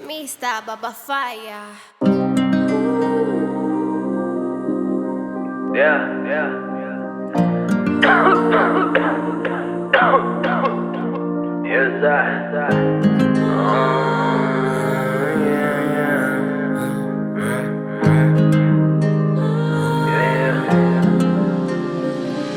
Mr. Baba Fire. Yeah. Yes,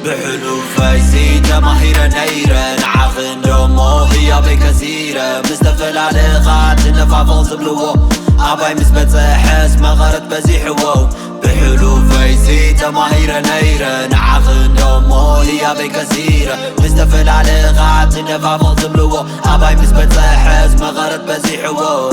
بحلو فايزي جماهير نيرة نعاخن دمو هي بكثيرة مستفلالغات نفافل زبلو أباي مثبت حس مغارت بزيحو بحلو فايزي جماهير نيرة نعاخن دمو هي بكثيرة مستفلالغات نفافل زبلو أباي مثبت حس مغارت بزيحو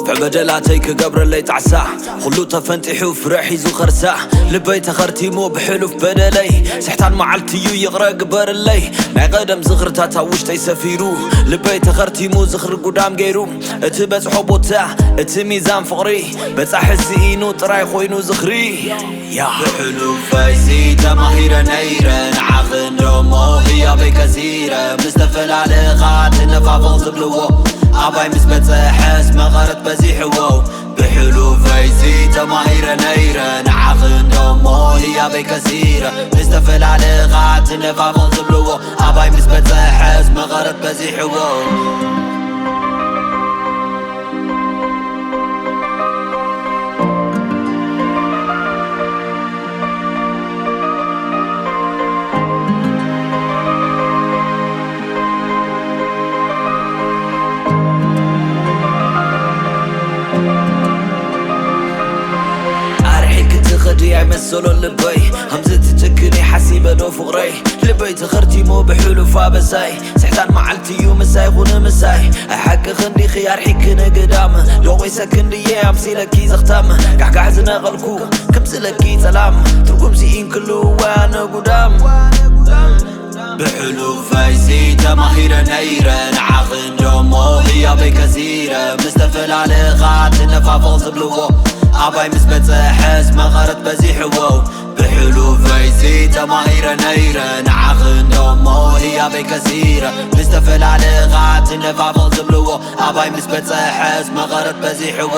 فبدلاتي كقبر اللي تعسى خلو تفنتحو فرحي زو خرسا لبي تخرتيمو بحلو بدلي سحتان معلتيو يغرق بر اللي ناي قدم زغرتا تاوشتي سفيرو لبي تخرتيمو زخر قدام غيرو اتبس حبوتا اتميزان فقري بس احسينو تراي خوينو زخري يا بحلو فايزي جماهير نيرة نعاخن دمو هي بكثيرة مستفلالغات نفافل زبلو أباي مثبت حس مغارت بزيحو بحلو فايزي جماهير نيرة نعاخن دمو هي بكثيرة مستفلالغات نفافل زبلو أباي مثبت حس مغارت بزيحو يمثلو لبي همزة تجكني حسيبة لو فقري لبي تخرتي مو بحلو فابساي سحتان معلتيو مساي غون مساي أحق خندي خيار حكنا قدامه لو ويسكن لي أمسي لكي زختامه كحكا حزنا غلكو كمسي لكي سلام تركم سيين كلو وانا قدام بحلو فايزي جماهير نيرة نعاخن دمو هي بكثيرة مستفلالغات نفافل زبلو أباي مثبت حس مغارت بزيحو بحلو فايزي جماهير نيرة نعاخن دمو هي بكثيرة مستفلالغات نفافل زبلو أباي مثبت حس مغارت بزيحو